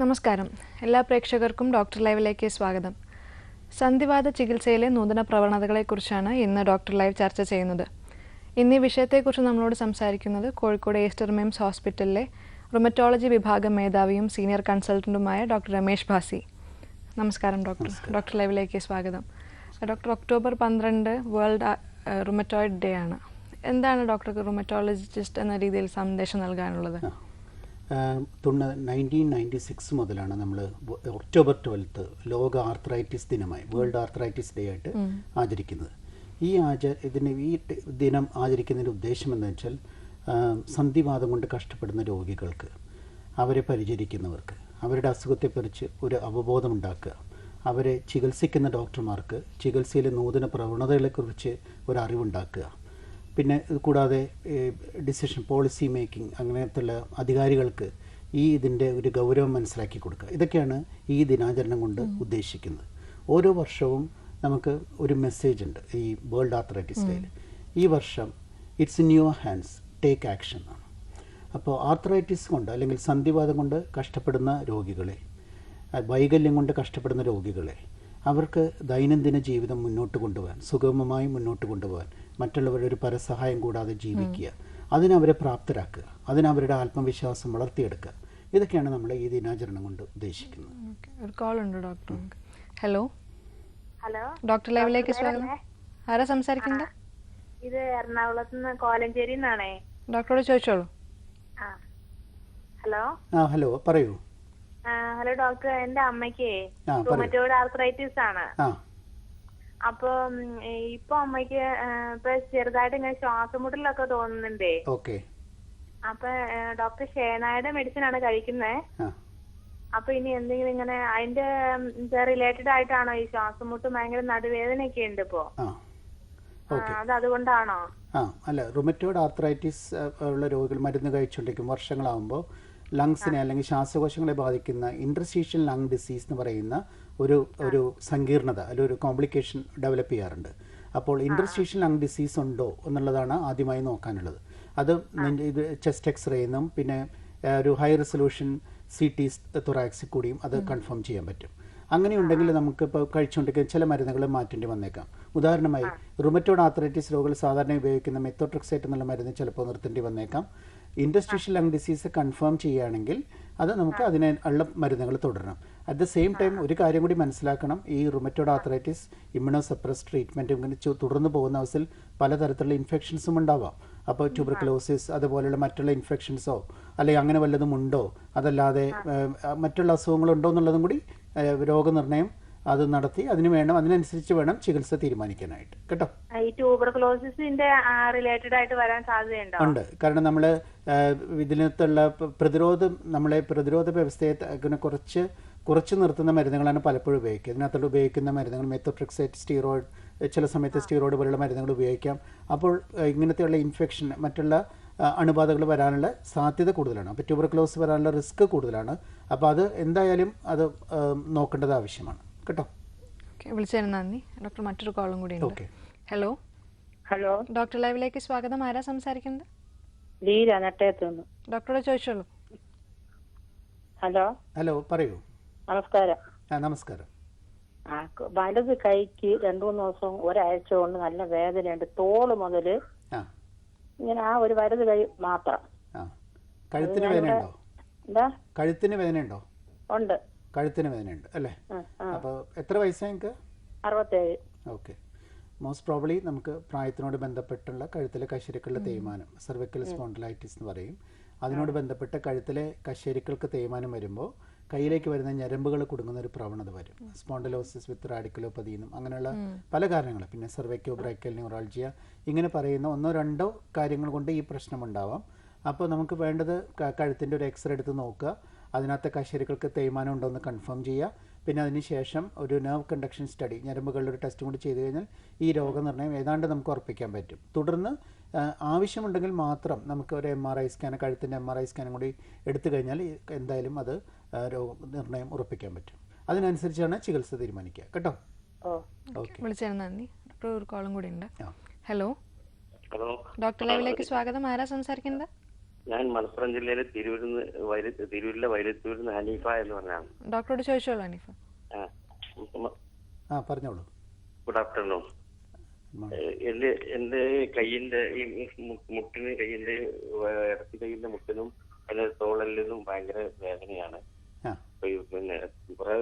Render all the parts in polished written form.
നമസ്കാരം. എല്ലാ പ്രേക്ഷകർക്കും ഡോക്ടർ ലൈവിലേക്ക് സ്വാഗതം. സന്ധിവാത ചികിത്സയിലെ നൂതന പ്രവണതകളെക്കുറിച്ചാണ് ഇന്ന് ഡോക്ടർ ലൈവ് ചർച്ച ചെയ്യുന്നത്. ഇന്ന് ഈ വിഷയത്തെക്കുറിച്ച് നമ്മളോട് സംസാരിക്കുന്നത് കോഴിക്കോട് ഈസ്റ്റർ മിംസ് ഹോസ്പിറ്റലിലെ റുമറ്റോളജി വിഭാഗം മേധാവിയും സീനിയർ കൺസൾട്ടൻറ്റുമായ ഡോക്ടർ രമേഷ് ഭാസി. നമസ്കാരം ഡോക്ടർ. ഡോക്ടർ ലൈവിലേക്ക് സ്വാഗതം. Doctor, October 12 world rheumatoid day ആണ്. എന്താണ് ഡോക്ടർക്ക് റുമറ്റോളജിസ്റ്റ് എന്ന രീതിയിൽ സന്ദേശം നൽകാനുള്ളത്? 1996 മുതലാണ് നമ്മൾ ഒക്ടോബർ 12 ലോക ആർത്രൈറ്റിസ് ദിനമായി വേൾഡ് ആർത്രൈറ്റിസ് ഡേ ആയിട്ട് ആചരിക്കുന്നത്. ഈ ദിനം ആചരിക്കുന്നതിൻ്റെ ഉദ്ദേശം എന്താണെന്ന് വെച്ചാൽ സന്ധിവാതം കൊണ്ട് കഷ്ടപ്പെടുന്ന രോഗികൾക്ക്, അവരെ പരിചരിക്കുന്നവർക്ക്, അവരുടെ അസുഖത്തെക്കുറിച്ച് ഒരു അവബോധം ഉണ്ടാക്കുക, അവരെ ചികിത്സിക്കുന്ന ഡോക്ടർമാർക്ക് ചികിത്സയിലെ നൂതന പ്രവണതകളെക്കുറിച്ച് ഒരു അറിവുണ്ടാക്കുക, പിന്നെ കൂടാതെ പോളിസി മേക്കിംഗ് അങ്ങനത്തുള്ള അധികാരികൾക്ക് ഇതിൻ്റെ ഒരു ഗൗരവം മനസ്സിലാക്കി കൊടുക്കുക. ഇതൊക്കെയാണ് ഈ ദിനാചരണം കൊണ്ട് ഉദ്ദേശിക്കുന്നത്. ഓരോ വർഷവും നമുക്ക് ഒരു മെസ്സേജ് ഉണ്ട് ഈ വേൾഡ് ആർത്രൈറ്റിസ് ഡേയിൽ. ഈ വർഷം it's in your hands, take action ആണ്. അപ്പോൾ ആർത്രൈറ്റിസ് കൊണ്ട് അല്ലെങ്കിൽ സന്ധിവാതം കൊണ്ട് കഷ്ടപ്പെടുന്ന രോഗികളെ, വൈകല്യം കൊണ്ട് കഷ്ടപ്പെടുന്ന രോഗികളെ, അവർക്ക് ദൈനംദിന ജീവിതം മുന്നോട്ട് കൊണ്ടുപോകാൻ, സുഗമമായി മുന്നോട്ട് കൊണ്ടുപോകാൻ, മറ്റുള്ളവരുടെ ഒരു പരസഹായം കൂടാതെ ജീവിക്കുക, അതിനവരെ പ്രാപ്തരാക്കുക, അതിനവരുടെ ആത്മവിശ്വാസം വളർത്തിയെടുക്കുക. ഇതൊക്കെയാണ് നമ്മൾ ഈ ദിനാചരണം കൊണ്ട് ഉദ്ദേശിക്കുന്നത്. ഒരു കോൾ ഉണ്ട് ഡോക്ടർ. ഹലോ ഹലോ, ഡോക്ടർ ലൈവിലേക്ക് സ്വാഗതം. ആരാ സംസാരിക്കുന്നത്? ഇത് എറണാകുളത്ത് നിന്ന് കോലഞ്ചേരി നിന്നാണേ. ഡോക്ടറോട് ചോദിച്ചോളൂ. ഹലോ. ഹലോ, പറയൂ. ഹലോ ഡോക്ടർ, എന്റെ അമ്മയ്ക്ക് റുമറ്റോയിഡ് ആർത്രൈറ്റിസ് ആണ്. അപ്പൊ ഇപ്പൊ അമ്മയ്ക്ക് ഇപ്പൊ ചെറുതായിട്ട് ഇങ്ങനെ ശ്വാസമുട്ടലൊക്കെ തോന്നുന്നുണ്ടേ. അപ്പൊ ഡോക്ടർ ഷേനായുടെ മെഡിസിൻ ആണ് കഴിക്കുന്നത്. അപ്പൊ ഇനി എന്തെങ്കിലും ഇങ്ങനെ അതിന്റെ റിലേറ്റഡ് ആയിട്ടാണോ ഈ ശ്വാസമുട്ട്? ഭയങ്കര നടുവേദനയൊക്കെ ഉണ്ട് ഇപ്പോ. അതുകൊണ്ടാണോ? അല്ല, റുമറ്റോയിഡ് ആർത്രൈറ്റിസ് ഉള്ള രോഗികൾ മരുന്ന് കഴിച്ചുകൊണ്ടിരിക്കും വർഷങ്ങളാകുമ്പോൾ ലങ്സിനെ അല്ലെങ്കിൽ ശ്വാസകോശങ്ങളെ ബാധിക്കുന്ന ഇൻറ്റർസ്റ്റീഷ്യൽ ലങ് ഡിസീസ് എന്ന് പറയുന്ന ഒരു സങ്കീർണത അല്ലെങ്കിൽ ഒരു കോംപ്ലിക്കേഷൻ ഡെവലപ്പ് ചെയ്യാറുണ്ട്. അപ്പോൾ ഇൻറ്റർസ്റ്റീഷ്യൽ ലങ് ഡിസീസ് ഉണ്ടോ എന്നുള്ളതാണ് ആദ്യമായി നോക്കാനുള്ളത്. അത് ഇത് ചെസ്റ്റ് എക്സ്റേന്നും പിന്നെ ഒരു ഹൈ റെസൊല്യൂഷൻ CT തൊറാക്സിൽ കൂടിയും അത് കൺഫേം ചെയ്യാൻ പറ്റും. അങ്ങനെയുണ്ടെങ്കിൽ നമുക്കിപ്പോൾ കഴിച്ചുകൊണ്ടിരിക്കുന്ന ചില മരുന്നുകൾ മാറ്റേണ്ടി വന്നേക്കാം. ഉദാഹരണമായി റുമറ്റോയിഡ് ആർത്രൈറ്റിസ് രോഗികൾ സാധാരണ ഉപയോഗിക്കുന്ന മെത്തോട്രെക്സേറ്റ് എന്നുള്ള മരുന്ന് ചിലപ്പോൾ നിർത്തേണ്ടി വന്നേക്കാം. ഇൻറ്റർസ്റ്റീഷ്യൽ ലങ് ഡിസീസ് കൺഫേം ചെയ്യുകയാണെങ്കിൽ അത് നമുക്ക് അതിനുള്ള മരുന്നുകൾ തുടരണം. അറ്റ് ദ സെയിം ടൈം ഒരു കാര്യം കൂടി മനസ്സിലാക്കണം, ഈ rheumatoid arthritis immuno suppress treatment ഇങ്ങനെ തുടർന്ന് പോകുന്ന അവസ്ഥയിൽ പലതരത്തിലുള്ള ഇൻഫെക്ഷൻസും ഉണ്ടാവാം. അപ്പോൾ ട്യൂബർക്കുലോസിസ് അതുപോലെയുള്ള മറ്റുള്ള ഇൻഫെക്ഷൻസോ അല്ലെങ്കിൽ അങ്ങനെ വല്ലതും ഉണ്ടോ, അതല്ലാതെ മറ്റുള്ള അസുഖങ്ങളുണ്ടോ എന്നുള്ളതും കൂടി രോഗനിർണയം അത് നടത്തി അതിനനുസരിച്ച് വേണം ചികിത്സ തീരുമാനിക്കാനായിട്ട്. കേട്ടോ? ഈ ട്യൂബർകുലോസിന്റെ റിലേറ്റഡ് ആയിട്ട് വരാൻ സാധ്യതയുണ്ടോ? ഉണ്ട്. കാരണം നമ്മൾ ഇതിനകത്തുള്ള പ്രതിരോധ വ്യവസ്ഥയെ കുറച്ച് നിർത്തുന്ന മരുന്നുകളാണ് പലപ്പോഴും ഉപയോഗിക്കുക. ഇതിനകത്തുള്ള ഉപയോഗിക്കുന്ന മരുന്നുകൾ മെത്തോട്രെക്സേറ്റ്, സ്റ്റീറോയിഡ്, ചില സമയത്ത് സ്റ്റീറോയിഡ് പോലുള്ള മരുന്നുകൾ ഉപയോഗിക്കാം. അപ്പോൾ ഇങ്ങനത്തെയുള്ള ഇൻഫെക്ഷൻ, മറ്റുള്ള അണുബാധകൾ വരാനുള്ള സാധ്യത കൂടുതലാണ്. അപ്പോൾ ട്യൂബർകുലോസിസ് വരാനുള്ള റിസ്ക് കൂടുതലാണ്. അപ്പോൾ അത് എന്തായാലും അത് നോക്കേണ്ടത് ആവശ്യമാണ്. കേട്ടോ? വിളിച്ചതിന് നന്ദി ഡോക്ടർ. മറ്റൊരു കോളും കൂടി ഉണ്ട്. ഹലോ. ഹലോ, ഡോക്ടർ ലൈവിലേക്ക് സ്വാഗതം. ആരാ സംസാരിക്കുന്നത്? ലീല നെട്ടയത്തുനിന്ന്. ഡോക്ടറോട് ചോദിച്ചോളൂ. ഹലോ. ഹലോ, പറയൂ. നമസ്കാരം. നമസ്കാരം. വലത് കൈക്ക് 2-3 ദിവസം ഒരാഴ്ച കൊണ്ട് നല്ല വേദനയുണ്ട്. തോള് മുതല് ഇങ്ങനെ ഒരു വലത് കൈ മാത്രം. കഴുത്തിന് വേദനയുണ്ടോ? എന്താ? കഴുത്തിന് വേദനയുണ്ടോ? ഉണ്ട്. കഴുത്തിന് വേദനയുണ്ട് അല്ലേ? അപ്പോൾ എത്ര വയസ്സാണ് നിങ്ങൾക്ക്? 67. ഓക്കെ. മോസ്റ്റ് പ്രോബ്ലി നമുക്ക് പ്രായത്തിനോട് ബന്ധപ്പെട്ടുള്ള കഴുത്തിലെ കശേരുക്കളുടെ തേയ്മാനം, സെർവിക്കൽ സ്പോണ്ടിലൈറ്റിസ് എന്ന് പറയും. അതിനോട് ബന്ധപ്പെട്ട് കഴുത്തിലെ കശേരുക്കൾക്ക് തേയ്മാനം വരുമ്പോൾ കയ്യിലേക്ക് വരുന്ന ഞരമ്പുകൾ കുടുങ്ങുന്ന ഒരു പ്രവണത വരും. സ്പോണ്ടിലോസിസ് വിത്ത് റാഡിക്കുലോപ്പതി എന്നും അങ്ങനെയുള്ള പല കാരണങ്ങൾ, പിന്നെ സെർവൈക്കോ ബ്രൈക്കൽ ന്യൂറാൾജിയ, ഇങ്ങനെ പറയുന്ന 1-2 കാര്യങ്ങൾ കൊണ്ട് ഈ പ്രശ്നമുണ്ടാവാം. അപ്പോൾ നമുക്ക് വേണ്ടത് കഴുത്തിൻ്റെ ഒരു എക്സ്റേ എടുത്ത് നോക്കുക, അതിനകത്തെ കശേരുക്കൾക്ക് തേയ്മാനം ഉണ്ടോ എന്ന് കൺഫേം ചെയ്യുക. പിന്നെ അതിനുശേഷം ഒരു നെർവ് കണ്ടക്ഷൻ സ്റ്റഡി, ഞരമ്പുകളുടെ ഒരു ടെസ്റ്റും കൂടി ചെയ്ത് കഴിഞ്ഞാൽ ഈ രോഗനിർണയം ഏതാണ്ട് നമുക്ക് ഉറപ്പിക്കാൻ പറ്റും. തുടർന്ന് ആവശ്യമുണ്ടെങ്കിൽ മാത്രം നമുക്ക് ഒരു MRI സ്കാൻ, കഴുത്തിൻ്റെ MRI സ്കാനും കൂടി എടുത്തു കഴിഞ്ഞാൽ എന്തായാലും അത് രോഗനിർണയം ഉറപ്പിക്കാൻ പറ്റും. അതിനനുസരിച്ചാണ് ചികിത്സ തീരുമാനിക്കുക. കേട്ടോ? ഓക്കെ. വിളിച്ചതിന് നന്ദി ഡോക്ടർ. ഒരു കോളും കൂടി ഉണ്ട്. ഹലോ. ഡോക്ടർ ലൈവിലേക്ക് സ്വാഗതം. ആരാ സംസാരിക്കുന്നത്? ഞാൻ മലപ്പുറം ജില്ലയിലെ തിരൂരിലെ വൈരത്തൂരിൽ ഹനീഫ എന്ന് പറഞ്ഞാണ്. ഡോക്ടറോട് ചോദിച്ചോളൂ ഹനീഫ. പറഞ്ഞോളൂ. Good afternoon. എന്റെ കയ്യിന്റെ ഈ മുട്ടിന്, കയ്യിന്റെ ഇടത്തി കയ്യിന്റെ മുട്ടിനും അതിന്റെ തോളലിനും ഭയങ്കര വേദനയാണ്. പിന്നെ കുറെ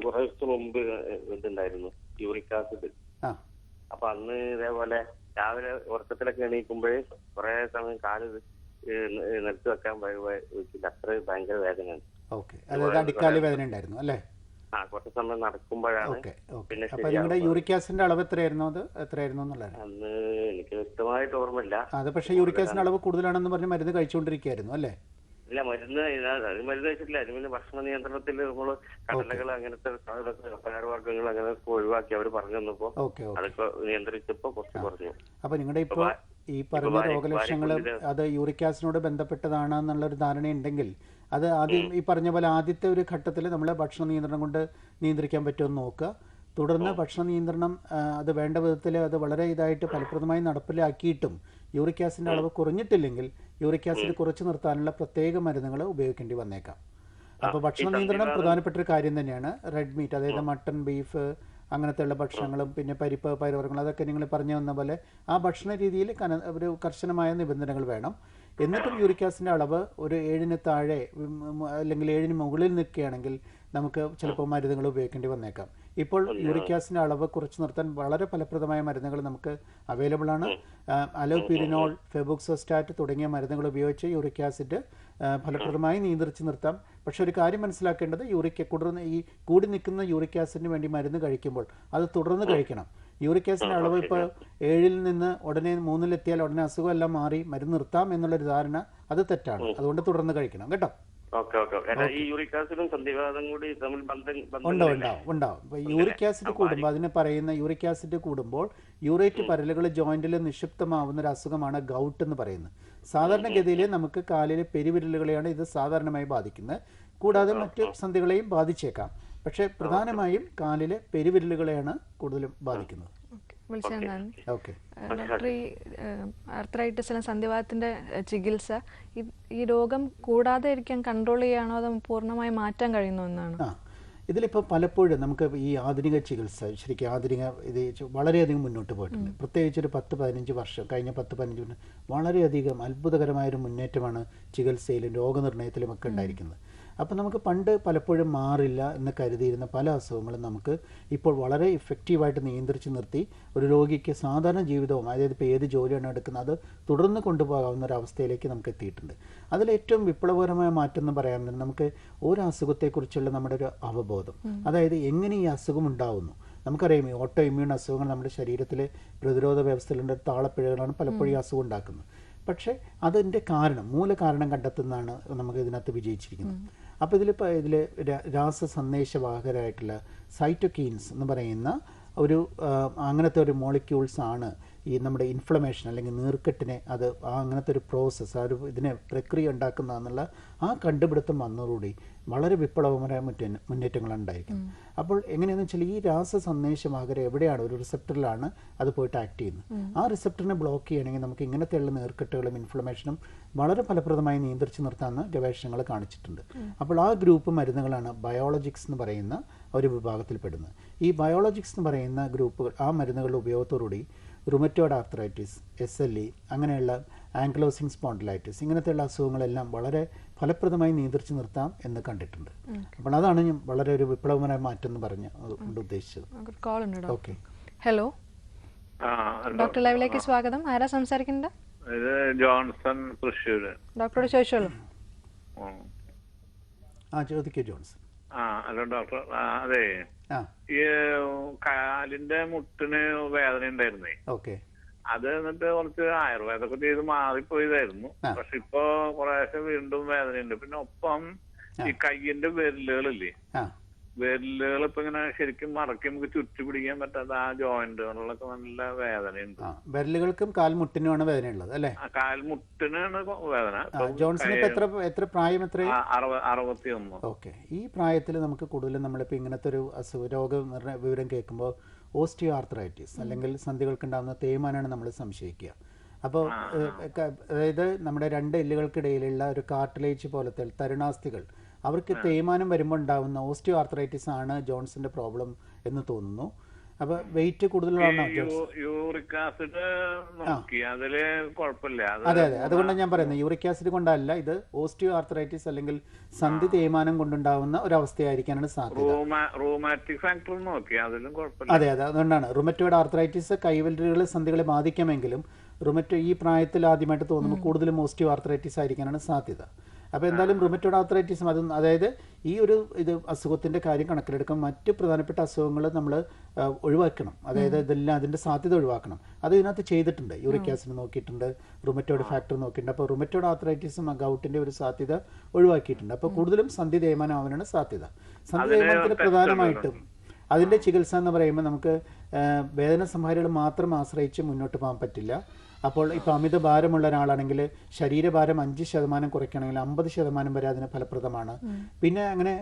ദിവസം മുമ്പ് ഇതുണ്ടായിരുന്നു, യൂറിക് ആസിഡ്. അപ്പൊ അന്ന് ഇതേപോലെ രാവിലെ ഉറക്കത്തിലൊക്കെ എണീക്കുമ്പോഴേ കുറെ സമയം കാല് നിലത്ത് വെക്കാൻ അത്ര ഭയങ്കര വേദനയാണ്. കുറച്ച് സമയം നടക്കുമ്പോഴാണ്. പിന്നെ യൂറിക് ആസിഡിന്റെ അളവ് എത്രയായിരുന്നു? അന്ന് എനിക്ക് വ്യക്തമായിട്ട് ഓർമ്മയില്ല. അത് പക്ഷേ യൂറിക് ആസിഡിന്റെ അളവ് കൂടുതലാണെന്ന് പറഞ്ഞ് മരുന്ന് കഴിച്ചുകൊണ്ടിരിക്കുകയായിരുന്നു അല്ലേ? ഇല്ല, മരുന്ന് കഴിച്ചിട്ടില്ല. അതിന് ഭക്ഷണ നിയന്ത്രണത്തിൽ നമ്മള് കടലകൾ അങ്ങനത്തെ പയറുവർഗ്ഗങ്ങൾ അങ്ങനെ ഒഴിവാക്കി അവർ പറഞ്ഞു തന്നപ്പോ അതൊക്കെ നിയന്ത്രിച്ചപ്പോ കുറച്ച് കുറഞ്ഞു. അപ്പൊ നിങ്ങളുടെ ഇപ്പൊ ഈ പറഞ്ഞ രോഗലക്ഷണങ്ങൾ അത് യൂറിക് ആസിഡിനോട് ബന്ധപ്പെട്ടതാണെന്നുള്ളൊരു ധാരണയുണ്ടെങ്കിൽ അത് ആദ്യം ഈ പറഞ്ഞ പോലെ ആദ്യത്തെ ഒരു ഘട്ടത്തിൽ നമ്മൾ ഭക്ഷണ നിയന്ത്രണം കൊണ്ട് നിയന്ത്രിക്കാൻ പറ്റുമെന്ന് നോക്കുക. തുടർന്ന് ഭക്ഷണ നിയന്ത്രണം അത് വേണ്ട വിധത്തിൽ അത് വളരെ ഇതായിട്ട് ഫലപ്രദമായി നടപ്പിലാക്കിയിട്ടും യൂറിക് ആസിഡിൻ്റെ അളവ് കുറഞ്ഞിട്ടില്ലെങ്കിൽ യൂറിക് ആസിഡ് കുറച്ച് നിർത്താനുള്ള പ്രത്യേക മരുന്നുകൾ ഉപയോഗിക്കേണ്ടി വന്നേക്കാം. അപ്പോൾ ഭക്ഷണ നിയന്ത്രണം പ്രധാനപ്പെട്ട ഒരു കാര്യം തന്നെയാണ്. റെഡ് മീറ്റ്, അതായത് മട്ടൺ, ബീഫ് അങ്ങനത്തെയുള്ള ഭക്ഷണങ്ങളും പിന്നെ പരിപ്പ്, പയറുവർഗ്ഗങ്ങൾ, അതൊക്കെ നിങ്ങൾ പറഞ്ഞു വന്ന പോലെ ആ ഭക്ഷണ രീതിയിൽ ഒരു കർശനമായ നിബന്ധനകൾ വേണം. എന്നിട്ടും യൂറിക് ആസിഡിൻ്റെ അളവ് ഒരു 7 താഴെ അല്ലെങ്കിൽ 7 മുകളിൽ നിൽക്കുകയാണെങ്കിൽ നമുക്ക് ചിലപ്പോൾ മരുന്നുകൾ ഉപയോഗിക്കേണ്ടി വന്നേക്കാം. ഇപ്പോൾ യൂറിക് ആസിഡിൻ്റെ അളവ് കുറച്ച് നിർത്താൻ വളരെ ഫലപ്രദമായ മരുന്നുകൾ നമുക്ക് അവൈലബിൾ ആണ്. അലോപിരിനോൾ, ഫെബുക്സോസ്റ്റാറ്റ് തുടങ്ങിയ മരുന്നുകൾ ഉപയോഗിച്ച് യൂറിക് ആസിഡ് ഫലപ്രദമായി നിയന്ത്രിച്ച് നിർത്താം. പക്ഷെ ഒരു കാര്യം മനസ്സിലാക്കേണ്ടത്, ഈ കൂടി നിൽക്കുന്ന യൂറിക് ആസിഡിന് വേണ്ടി മരുന്ന് കഴിക്കുമ്പോൾ അത് തുടർന്ന് കഴിക്കണം. യൂറിക് ആസിഡിൻ്റെ അളവ് ഇപ്പോൾ 7 നിന്ന് ഉടനെ 3 ഉടനെ അസുഖമെല്ലാം മാറി മരുന്ന് നിർത്താം എന്നുള്ളൊരു ധാരണ അത് തെറ്റാണ്. അതുകൊണ്ട് തുടർന്ന് കഴിക്കണം കേട്ടോ. ഉണ്ടാവും. യൂറിക് ആസിഡ് കൂടുമ്പോൾ അതിന് പറയുന്ന യൂറിക് ആസിഡ് കൂടുമ്പോൾ യൂറേറ്റ് പരലുകൾ ജോയിന്റിൽ നിക്ഷിപ്തമാവുന്ന ഒരു അസുഖമാണ് ഗൗട്ട് എന്ന് പറയുന്നത്. സാധാരണഗതിയിൽ നമുക്ക് കാലിലെ പെരുവിരലുകളെയാണ് ഇത് സാധാരണമായി ബാധിക്കുന്നത്. കൂടാതെ മറ്റ് സന്ധികളെയും ബാധിച്ചേക്കാം. പക്ഷേ പ്രധാനമായും കാലിലെ പെരുവിരലുകളെയാണ് കൂടുതലും ബാധിക്കുന്നത്. ഡോക്ടർ, ഈ ആർത്രൈറ്റിസ് സന്ധിവാതത്തിന്റെ ചികിത്സ ഈ രോഗം കൂടാതെ ഇരിക്കാൻ കൺട്രോൾ ചെയ്യാണോ അതോ പൂർണ്ണമായി മാറ്റാൻ കഴിയുന്ന ഒന്നാണ്? ഇതിലിപ്പോൾ പലപ്പോഴും നമുക്ക് ഈ ആധുനിക ചികിത്സ ശരിക്കും ഇത് വളരെയധികം മുന്നോട്ട് പോയിട്ടുണ്ട്. പ്രത്യേകിച്ച് ഒരു 10-15 വർഷം, കഴിഞ്ഞ 10-15 വർഷം വളരെയധികം അത്ഭുതകരമായൊരു മുന്നേറ്റമാണ് ചികിത്സയിലും രോഗനിർണയത്തിലും ഒക്കെ ഉണ്ടായിരിക്കുന്നത്. അപ്പോൾ നമുക്ക് പണ്ട് പലപ്പോഴും മാറില്ല എന്ന് കരുതിയിരുന്ന പല അസുഖങ്ങളും നമുക്ക് ഇപ്പോൾ വളരെ ഇഫക്റ്റീവായിട്ട് നിയന്ത്രിച്ച് നിർത്തി ഒരു രോഗിക്ക് സാധാരണ ജീവിതവും, അതായത് ഇപ്പോൾ ഏത് ജോലിയാണ് എടുക്കുന്നത് അത് തുടർന്ന് കൊണ്ടുപോകാവുന്ന ഒരു അവസ്ഥയിലേക്ക് നമുക്ക് എത്തിയിട്ടുണ്ട്. അതിലേറ്റവും വിപ്ലവകരമായ മാറ്റം എന്ന് പറയാൻ നമുക്ക് ഒരു അസുഖത്തെക്കുറിച്ചുള്ള നമ്മുടെ ഒരു അവബോധം, അതായത് എങ്ങനെ ഈ അസുഖം ഉണ്ടാവുന്നു. നമുക്കറിയാം ഈ ഓട്ടോ ഇമ്മ്യൂൺ അസുഖങ്ങൾ നമ്മുടെ ശരീരത്തിലെ പ്രതിരോധ വ്യവസ്ഥയിലുള്ള താളപ്പിഴകളാണ് പലപ്പോഴും ഈ അസുഖം ഉണ്ടാക്കുന്നത്. പക്ഷേ അതിൻ്റെ മൂലകാരണം കണ്ടെത്തുന്നതാണ് നമുക്ക് ഇതിനകത്ത് വിജയിച്ചിരിക്കുന്നത്. അപ്പോൾ ഇതിൽ രാസസന്ദേശവാഹകരായിട്ടുള്ള സൈറ്റോകീൻസ് എന്ന് പറയുന്ന അങ്ങനത്തെ ഒരു മോളിക്യൂൾസ് ആണ് ഈ നമ്മുടെ ഇൻഫ്ലമേഷൻ അല്ലെങ്കിൽ നീർക്കെട്ടിനെ അങ്ങനത്തെ ഒരു പ്രോസസ്സ് ഇതിനെ പ്രക്രിയ ഉണ്ടാക്കുന്നതെന്നുള്ള ആ കണ്ടുപിടുത്തം വന്നതോടുകൂടി വളരെ വിപ്ലവകരമായ മുന്നേറ്റങ്ങളാണ് ഉണ്ടായിരിക്കുന്നത്. അപ്പോൾ എങ്ങനെയാണെന്ന് വെച്ചാൽ ഈ രാസസന്ദേശവാഹകർ എവിടെയാണ് ഒരു റിസപ്റ്ററിലാണ് അത് പോയിട്ട് ആക്ട് ചെയ്യുന്നത്. ആ റിസപ്റ്ററിനെ ബ്ലോക്ക് ചെയ്യണമെങ്കിൽ നമുക്ക് ഇങ്ങനത്തെയുള്ള നീർക്കെട്ടുകളും ഇൻഫ്ലമേഷനും വളരെ ഫലപ്രദമായി നിയന്ത്രിച്ച് നിർത്താമെന്ന് ഗവേഷണങ്ങൾ കാണിച്ചിട്ടുണ്ട്. അപ്പോൾ ആ ഗ്രൂപ്പ് മരുന്നുകളാണ് ബയോളജിക്സ് എന്ന് പറയുന്ന ഒരു വിഭാഗത്തിൽപ്പെടുന്നത്. ഈ ബയോളജിക്സ് എന്ന് പറയുന്ന ഗ്രൂപ്പുകൾ, ആ മരുന്നുകളുടെ ഉപയോഗത്തോടുകൂടി റുമറ്റോയ്ഡ് ആർത്രൈറ്റിസ്, SLE, അങ്ങനെയുള്ള ആങ്ക്ലോസിംഗ് സ്പോണ്ടിലൈറ്റിസ് ഇങ്ങനത്തെയുള്ള അസുഖങ്ങളെല്ലാം വളരെ ഫലപ്രദമായി നിയന്ത്രിച്ച് നിർത്താം എന്ന് കണ്ടിട്ടുണ്ട്. അപ്പോൾ അതാണ് ഞാൻ വളരെ ഒരു വിപ്ലവകരമായ മാറ്റം എന്ന് പറഞ്ഞ് ഉദ്ദേശിച്ചത്. ഓക്കെ, ഹലോ, ഡോക്ടർ ലൈവിലേക്ക് സ്വാഗതം. ആരാ സംസാരിക്കുന്നത്? ജോൺസൺ, തൃശ്ശൂർ. ഡോക്ടറോട് ചോദിച്ചോളൂ. ചോദിക്കൂ ജോൺസൺ. ഹലോ ഡോക്ടർ, അതെ, ഈ കാലിന്റെ മുട്ടിന് വേദന ഉണ്ടായിരുന്നേ. അത് എന്നിട്ട് കുറച്ച് ആയുർവേദമൊക്കെ ചെയ്ത് മാറിപ്പോയതായിരുന്നു. പക്ഷെ ഇപ്പൊ കുറേശ്ശെ വീണ്ടും വേദനയുണ്ട്. പിന്നെ ഒപ്പം ഈ കയ്യിന്റെ വിരലുകളില്ലേ, വിരലുകൾ ഇപ്പൊ ഇങ്ങനെ ശരിക്കും മറക്കി നമുക്ക് ചുറ്റി പിടിക്കാൻ പറ്റാത്ത ആ ജോയിന്റുകളിലൊക്കെ നല്ല വേദനയുണ്ട്. വിരലുകൾക്കും കാൽമുട്ടിനുമാണ് വേദനയുള്ളത് അല്ലേ? കാൽമുട്ടിനാണ് വേദന. ജോൺസൺ എത്ര പ്രായം? 61. ഓക്കെ, ഈ പ്രായത്തിൽ നമുക്ക് കൂടുതലും നമ്മളിപ്പോൾ ഇങ്ങനത്തെ ഒരു രോഗ വിവരം കേൾക്കുമ്പോൾ ഓസ്റ്റിയോ ആർത്രൈറ്റിസ് അല്ലെങ്കിൽ സന്ധികൾക്കുണ്ടാകുന്ന തേയ്മാനാണ് നമ്മൾ സംശയിക്കുക. അപ്പോൾ അതായത് നമ്മുടെ രണ്ട് എല്ലുകൾക്കിടയിലുള്ള ഒരു കാർട്ടിലേജ് പോലത്തെ തരുണാസ്ഥികൾ അവർക്ക് തേയ്മാനം വരുമ്പോൾ ഉണ്ടാകുന്ന ഓസ്റ്റിയോ ആർത്രൈറ്റിസ് ആണ് ജോൺസിന്റെ പ്രോബ്ലം എന്ന് തോന്നുന്നു. അപ്പൊ വെയിറ്റ് കൂടുതലാണ്. യൂറിക് ആസിഡ് നോക്കി അതില് കുഴപ്പമില്ല. അതെ അതെ, അതുകൊണ്ടാണ് ഞാൻ പറയുന്നത് യൂറിക് ആസിഡ് കൊണ്ടല്ല, ഇത് ഓസ്റ്റിയോ ആർത്രൈറ്റിസ് അല്ലെങ്കിൽ സന്ധി തേയ്മാനം കൊണ്ടുണ്ടാവുന്ന ഒരവസ്ഥയായിരിക്കാനാണ് സാധ്യത. റൂമാറ്റിക് ഫാക്ടർ നോക്കി അതിലും കുഴപ്പമില്ല. അതെ അതെ, അതുകൊണ്ടാണ് റുമറ്റോയിഡ് ആർത്രൈറ്റിസ് കൈവെല്ലുകൾ സന്ധികളെ ബാധിക്കാമെങ്കിലും റുമറ്റോ ഈ പ്രായത്തിൽ ആദ്യമായിട്ട് തോന്നുമ്പോൾ കൂടുതലും ഓസ്റ്റിയോ ആർത്രൈറ്റിസ് ആയിരിക്കാനാണ് സാധ്യത. അപ്പോൾ എന്തായാലും റുമറ്റോയിഡ് ആർത്രൈറ്റിസും അതും, അതായത് ഈ ഒരു അസുഖത്തിൻ്റെ കാര്യം കണക്കിലെടുക്കാൻ മറ്റ് പ്രധാനപ്പെട്ട അസുഖങ്ങൾ നമ്മൾ ഒഴിവാക്കണം. അതായത് ഇതെല്ലാം അതിൻ്റെ സാധ്യത ഒഴിവാക്കണം. അത് ഇതിനകത്ത് ചെയ്തിട്ടുണ്ട്. യൂറിക് ആസിഡ് നോക്കിയിട്ടുണ്ട്, റുമറ്റോയിഡ് ഫാക്ടർ നോക്കിയിട്ടുണ്ട്. അപ്പോൾ റുമറ്റോയിഡ് ആർത്രൈറ്റിസും ഗൗട്ടിൻ്റെ ഒരു സാധ്യത ഒഴിവാക്കിയിട്ടുണ്ട്. അപ്പോൾ കൂടുതലും സന്ധി തേയ്മാനം ആവാനാണ് സാധ്യത. സന്ധി തേയ്മാനത്തിന് പ്രധാനമായിട്ടും അതിൻ്റെ ചികിത്സ എന്ന് പറയുമ്പോൾ നമുക്ക് വേദന സംഹാരികൾ മാത്രം ആശ്രയിച്ച് മുന്നോട്ട് പോകാൻ പറ്റില്ല. അപ്പോൾ ഇപ്പോൾ അമിത ഭാരമുള്ള ഒരാളാണെങ്കിൽ ശരീരഭാരം 5% കുറയ്ക്കണമെങ്കിൽ 50% വരെ അതിന് ഫലപ്രദമാണ്. പിന്നെ അങ്ങനെ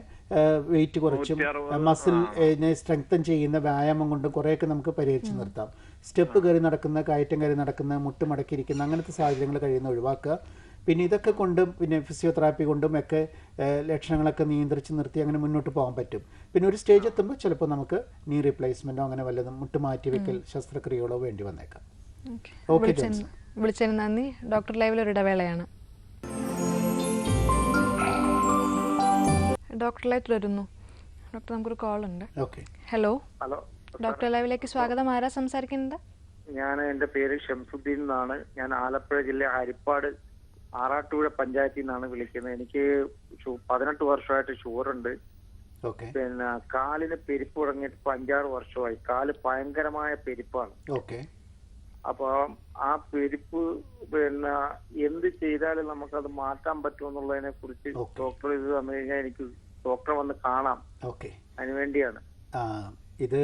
വെയിറ്റ് കുറച്ചും മസിലിനെ സ്ട്രെങ്തൻ ചെയ്യുന്ന വ്യായാമം കൊണ്ട് കുറേയൊക്കെ നമുക്ക് പരിഹരിച്ച് നിർത്താം. സ്റ്റെപ്പ് കയറി നടക്കുന്ന, കയറ്റം കയറി നടക്കുന്ന, മുട്ട് മടക്കിയിരിക്കുന്ന അങ്ങനത്തെ സാഹചര്യങ്ങൾ കഴിയുന്ന ഒഴിവാക്കുക. പിന്നെ ഇതൊക്കെ കൊണ്ടും പിന്നെ ഫിസിയോതെറാപ്പി കൊണ്ടും ഒക്കെ ലക്ഷണങ്ങളൊക്കെ നിയന്ത്രിച്ച് നിർത്തി അങ്ങനെ മുന്നോട്ട് പോകാൻ പറ്റും. പിന്നെ ഒരു സ്റ്റേജ് എത്തുമ്പോൾ ചിലപ്പോൾ നമുക്ക് നീ റീപ്ലേസ്മെൻറ്റോ അങ്ങനെ വല്ലതും മുട്ട് മാറ്റിവെക്കൽ ശസ്ത്രക്രിയകളോ വേണ്ടി വന്നേക്കാം. വിളിച്ചതിന് നന്ദി. ഡോക്ടർ ലൈവിൽ ഒരു ഇടവേളയാണ്. ഡോക്ടർ ലൈവ് തുടരുന്നു. ഡോക്ടർ നമുക്കൊരു കോൾ ഉണ്ട്. ഹലോ, ഡോക്ടർ ലൈവിലേക്ക് സ്വാഗതം. ആരാ സംസാരിക്കുന്നത്? ഞാൻ, എൻ്റെ പേര് ഷംസുദ്ദീൻ എന്നാണ്. ഞാൻ ആലപ്പുഴ ജില്ല ഹരിപ്പാട് ആറാട്ടുപുഴ പഞ്ചായത്തിൽ നിന്നാണ് വിളിക്കുന്നത്. എനിക്ക് 18 വർഷമായിട്ട് ഷുഗറുണ്ട്. പിന്നെ കാലിന് പെരിപ്പ് തുടങ്ങിയിട്ട് 5-6 വർഷമായി. കാല് ഭയങ്കരമായ പെരിപ്പാണ്. അപ്പൊ ആ പെരിപ്പ് പിന്നെ എന്ത് ചെയ്താലും നമുക്കത് മാറ്റാൻ പറ്റുമെന്നുള്ളതിനെ കുറിച്ച് ഡോക്ടർ ഇത് വന്നു കഴിഞ്ഞാൽ എനിക്ക് ഡോക്ടറെ വന്ന് കാണാം. അതിനുവേണ്ടിയാണ് ഇത്.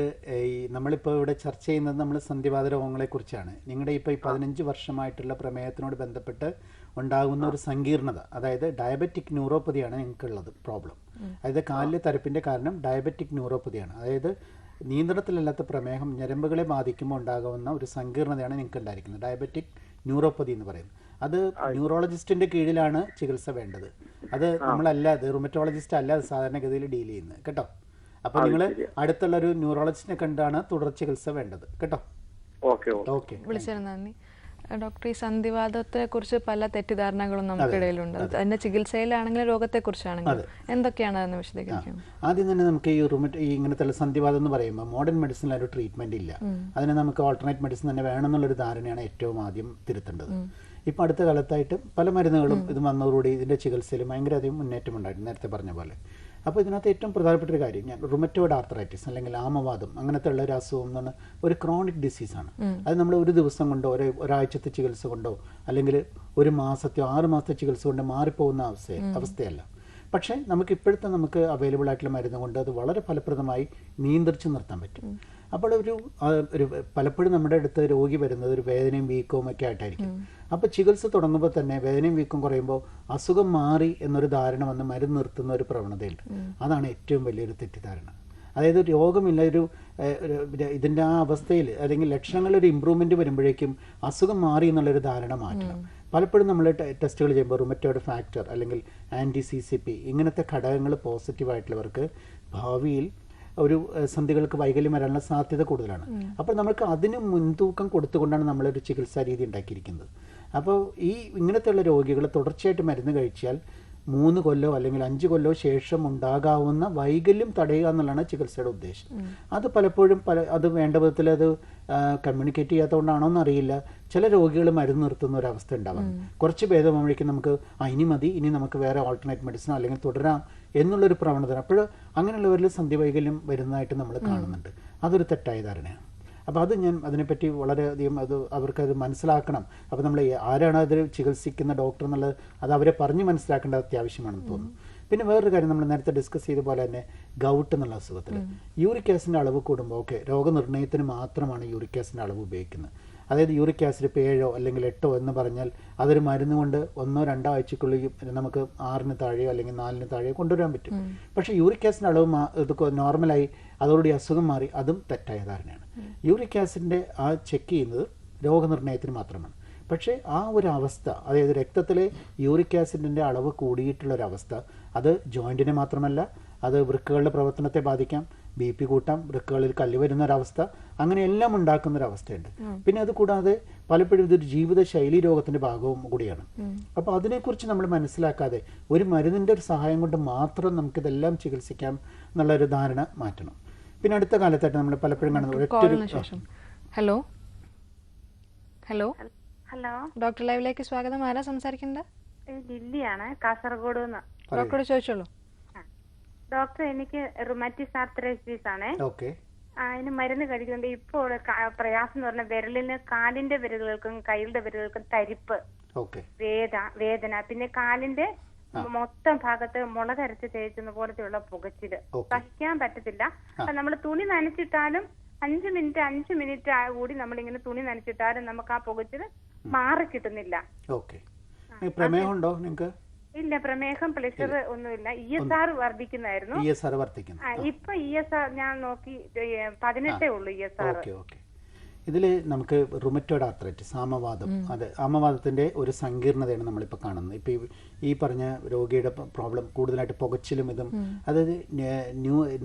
ഈ നമ്മളിപ്പോൾ ഇവിടെ ചർച്ച ചെയ്യുന്നത് നമ്മൾ സന്ധിവാത രോഗങ്ങളെ കുറിച്ചാണ്. നിങ്ങളുടെ ഇപ്പോൾ ഈ 15 വർഷമായിട്ടുള്ള പ്രമേഹത്തിനോട് ബന്ധപ്പെട്ട് ഉണ്ടാകുന്ന ഒരു സങ്കീർണത, അതായത് ഡയബറ്റിക് ന്യൂറോപ്പതിയാണ് നിങ്ങൾക്കുള്ളത് പ്രോബ്ലം. അതായത് കാലിലെ തരപ്പിൻ്റെ കാരണം ഡയബറ്റിക് ന്യൂറോപ്പതിയാണ്. അതായത് നിയന്ത്രണത്തിലല്ലാത്ത പ്രമേഹം ഞരമ്പുകളെ ബാധിക്കുമ്പോൾ ഉണ്ടാകുന്ന ഒരു സങ്കീർണതയാണ് നിങ്ങൾക്ക് ഉണ്ടായിരിക്കുന്നത്, ഡയബറ്റിക് ന്യൂറോപ്പതി എന്ന് പറയുന്നത്. അത് ന്യൂറോളജിസ്റ്റിൻ്റെ കീഴിലാണ് ചികിത്സ വേണ്ടത്. അത് നമ്മളല്ല, അത് റുമറ്റോളജിസ്റ്റ് അല്ല അത് സാധാരണഗതിയിൽ ഡീൽ ചെയ്യുന്നത് കേട്ടോ. അപ്പോൾ നിങ്ങൾ അടുത്തുള്ള ഒരു ന്യൂറോളജിസ്റ്റിനെ കണ്ടാണ് തുടർ ചികിത്സ വേണ്ടത് കേട്ടോ. ഓക്കെ, വിളിച്ചതിന് നന്ദി. ഡോക്ടർ, ഈ സന്ധിവാതത്തെ കുറിച്ച് പല തെറ്റിദ്ധാരണകളും നമുക്കിടയിലുണ്ട്. അതിന്റെ ചികിത്സയിലാണെങ്കിലും രോഗത്തെക്കുറിച്ചാണെങ്കിലും എന്തൊക്കെയാണ് അതെന്ന് വിശദീകരിക്കും? ആദ്യം തന്നെ നമുക്ക് ഈ ഇങ്ങനത്തെ സന്ധിവാതം എന്ന് പറയുമ്പോൾ മോഡേൺ മെഡിസിനിൽ ഒരു ട്രീറ്റ്മെന്റ് ഇല്ല. അതിന് നമുക്ക് ഓൾട്ടർനേറ്റ് മെഡിസിൻ തന്നെ വേണമെന്നുള്ളൊരു ധാരണയാണ് ഏറ്റവും ആദ്യം തിരുത്തേണ്ടത്. ഇപ്പം അടുത്ത കാലത്തായിട്ട് പല മരുന്നുകളും ഇത് വന്നതോടുകൂടി ഇതിൻ്റെ ചികിത്സയിൽ ഭയങ്കരധികം മുന്നേറ്റം ഉണ്ടായിട്ടുണ്ട്, നേരത്തെ പറഞ്ഞ പോലെ. അപ്പോൾ ഇതിനകത്ത് ഏറ്റവും പ്രധാനപ്പെട്ട ഒരു കാര്യം, ഞാൻ റുമറ്റോയിഡ് ആർത്രൈറ്റിസ് അല്ലെങ്കിൽ ആമവാദം അങ്ങനത്തെ ഉള്ള ഒരു അസുഖം എന്ന് പറഞ്ഞാൽ ഒരു ക്രോണിക് ഡിസീസാണ്. അത് നമ്മൾ ഒരു ദിവസം കൊണ്ടോ ഒരാഴ്ചത്തെ ചികിത്സ കൊണ്ടോ അല്ലെങ്കിൽ ഒരു മാസത്തെയോ 6 മാസത്തെ ചികിത്സ കൊണ്ടോ മാറിപ്പോകുന്ന അവസ്ഥയല്ല. പക്ഷേ നമുക്ക് അവൈലബിൾ ആയിട്ടുള്ള മരുന്ന് കൊണ്ട് അത് വളരെ ഫലപ്രദമായി നിയന്ത്രിച്ച് നിർത്താൻ പറ്റും. അപ്പോൾ പലപ്പോഴും നമ്മുടെ അടുത്ത് രോഗി വരുന്നത് ഒരു വേദനയും വീക്കവും ഒക്കെ ആയിട്ടായിരിക്കും. അപ്പോൾ ചികിത്സ തുടങ്ങുമ്പോൾ തന്നെ വേദനയും വീക്കും കുറയുമ്പോൾ അസുഖം മാറി എന്നൊരു ധാരണ വന്ന് മരുന്ന് നിർത്തുന്ന ഒരു പ്രവണതയുണ്ട്. അതാണ് ഏറ്റവും വലിയൊരു തെറ്റിദ്ധാരണ. അതായത് രോഗമില്ല, ഇതിൻ്റെ ആ അവസ്ഥയിൽ അല്ലെങ്കിൽ ലക്ഷണങ്ങളൊരു ഇമ്പ്രൂവ്മെൻറ്റ് വരുമ്പോഴേക്കും അസുഖം മാറി എന്നുള്ളൊരു ധാരണ മാറ്റണം. പലപ്പോഴും നമ്മൾ ടെസ്റ്റുകൾ ചെയ്യുമ്പോൾ റുമറ്റോയിഡ് ഫാക്ടർ അല്ലെങ്കിൽ CCP ഇങ്ങനത്തെ ഘടകങ്ങൾ പോസിറ്റീവായിട്ടുള്ളവർക്ക് ഭാവിയിൽ ഒരു സന്ധികൾക്ക് വൈകല്യം വരാനുള്ള സാധ്യത കൂടുതലാണ്. അപ്പോൾ നമുക്ക് അതിന് മുൻതൂക്കം കൊടുത്തുകൊണ്ടാണ് നമ്മളൊരു ചികിത്സാ രീതി ഉണ്ടാക്കിയിരിക്കുന്നത്. അപ്പോൾ ഇങ്ങനത്തെയുള്ള രോഗികൾ തുടർച്ചയായിട്ട് മരുന്ന് കഴിച്ചാൽ 3 കൊല്ലോ അല്ലെങ്കിൽ 5 കൊല്ലോ ശേഷം ഉണ്ടാകാവുന്ന വൈകല്യം തടയുക എന്നുള്ളതാണ് ചികിത്സയുടെ ഉദ്ദേശം. അത് പലപ്പോഴും അത് വേണ്ട വിധത്തിൽ അത് കമ്മ്യൂണിക്കേറ്റ് ചെയ്യാത്തതുകൊണ്ടാണോ എന്നറിയില്ല, ചില രോഗികൾ മരുന്ന് നിർത്തുന്ന ഒരവസ്ഥ ഉണ്ടാവാം. കുറച്ച് ഭേദമാകുമ്പോഴേക്കും നമുക്ക് ഇനി മതി, ഇനി നമുക്ക് വേറെ ഓൾട്ടർനേറ്റ് മെഡിസിനോ അല്ലെങ്കിൽ തുടരാം എന്നുള്ളൊരു പ്രവണത. അപ്പോൾ അങ്ങനെയുള്ളവരിൽ സന്ധി വൈകല്യം വരുന്നതായിട്ട് നമ്മൾ കാണുന്നുണ്ട്. അതൊരു തെറ്റായ ധാരണയാണ്. അപ്പോൾ ഞാൻ അതിനെപ്പറ്റി വളരെയധികം അവർക്കത് മനസ്സിലാക്കണം. അപ്പോൾ നമ്മൾ ആരാണ് അതിൽ ചികിത്സിക്കുന്ന ഡോക്ടർ എന്നുള്ളത് അത് അവരെ പറഞ്ഞ് മനസ്സിലാക്കേണ്ടത് അത്യാവശ്യമാണെന്ന് തോന്നുന്നു. പിന്നെ വേറൊരു കാര്യം, നമ്മൾ നേരത്തെ ഡിസ്കസ് ചെയ്ത പോലെ തന്നെ ഗൗട്ട് എന്നുള്ള അസുഖത്തിൽ യൂറിക് ആസിഡിൻ്റെ അളവ് കൂടുമ്പോൾ രോഗനിർണയത്തിന് മാത്രമാണ് യൂറിക് ആസിഡിൻ്റെ അളവ് ഉപയോഗിക്കുന്നത്. അതായത് യൂറിക് ആസിഡ് ഇപ്പോൾ 7 അല്ലെങ്കിൽ 8 എന്ന് പറഞ്ഞാൽ അതൊരു മരുന്ന് കൊണ്ട് 1-2 ആഴ്ചക്കുള്ളിൽ നമുക്ക് 6 താഴെയോ അല്ലെങ്കിൽ 4 താഴെയോ കൊണ്ടുവരാൻ പറ്റും. പക്ഷേ യൂറിക് ആസിഡിൻ്റെ അളവ് ഇത് നോർമലായി അതോടുകൂടി അസുഖം മാറി, അതും തെറ്റായ ധാരണയാണ്. യൂറിക് ആസിഡിൻ്റെ ചെക്ക് ചെയ്യുന്നത് രോഗനിർണയത്തിന് മാത്രമാണ്. പക്ഷേ ആ ഒരു അവസ്ഥ, അതായത് രക്തത്തിലെ യൂറിക് ആസിഡിൻ്റെ അളവ് കൂടിയിട്ടുള്ളൊരവസ്ഥ, അത് ജോയിൻറ്റിനെ മാത്രമല്ല അത് വൃക്കകളുടെ പ്രവർത്തനത്തെ ബാധിക്കാം, BP കൂട്ടാം, വൃക്കകളിൽ കല്ല് വരുന്നൊരവസ്ഥ, അങ്ങനെ എല്ലാം ഉണ്ടാക്കുന്നൊരവസ്ഥയുണ്ട്. പിന്നെ അത് കൂടാതെ പലപ്പോഴും ഇതൊരു ജീവിതശൈലി രോഗത്തിൻ്റെ ഭാഗവും കൂടിയാണ്. അപ്പോൾ അതിനെക്കുറിച്ച് നമ്മൾ മനസ്സിലാക്കാതെ ഒരു മരുന്നിൻ്റെ ഒരു സഹായം കൊണ്ട് മാത്രം നമുക്കിതെല്ലാം ചികിത്സിക്കാം എന്നുള്ളൊരു ധാരണ മാറ്റണം. പിന്നെ അടുത്ത കാലത്തായിട്ട് നമ്മൾ പലപ്പോഴും കാണുന്നത് ഹലോ ഹലോ ഹലോ, ഡോക്ടർ ലൈവിലേക്ക് സ്വാഗതം. ആരാ സംസാരിക്കുന്നത്? ലില്ലിയാണ്, കാസർഗോഡ് നിന്ന്. ഡോക്ടറോട് ചോദിച്ചോളൂ. ഡോക്ടർ, എനിക്ക് റുമാറ്റിസ് ആർത്രൈറ്റിസ് ആണ്. അതിന് മരുന്ന് കഴിക്കുന്നുണ്ട്. ഇപ്പോൾ പ്രയാസം എന്ന് പറഞ്ഞാൽ വിരലിന്, കാലിന്റെ വിരലുകൾക്കും കൈയുടെ വിരലുകൾക്കും തരിപ്പ്, വേദന, പിന്നെ കാലിന്റെ മൊത്തം ഭാഗത്ത് മുളകരച്ച് തേക്കുന്ന പോലത്തെയുള്ള പുകച്ചില് സഹിക്കാൻ പറ്റത്തില്ല. നമ്മൾ തുണി നനച്ചിട്ടാലും 5 മിനിറ്റ് കൂടി നമ്മളിങ്ങനെ തുണി നനച്ചിട്ടാലും നമുക്ക് ആ പുകച്ചില് മാറി കിട്ടുന്നില്ല. പ്രമേഹമുണ്ടോ നിങ്ങൾക്ക്? ഇല്ല, പ്രമേഹം, പ്രഷർ ഒന്നുമില്ല. ESR വർദ്ധിക്കുന്നായിരുന്നു. ഇപ്പൊ ESR ഞാൻ നോക്കി 18 ഉള്ളൂ ESR. ഇതിൽ നമുക്ക് റുമറ്റോയ്ഡ് ആർത്രൈറ്റിസ്, ആമവാദം, അത് ആമവാദത്തിൻ്റെ ഒരു സങ്കീർണതയാണ് നമ്മളിപ്പോൾ കാണുന്നത്. ഇപ്പോൾ ഈ പറഞ്ഞ രോഗിയുടെ പ്രോബ്ലം കൂടുതലായിട്ട് പുകച്ചിലും ഇതും, അതായത്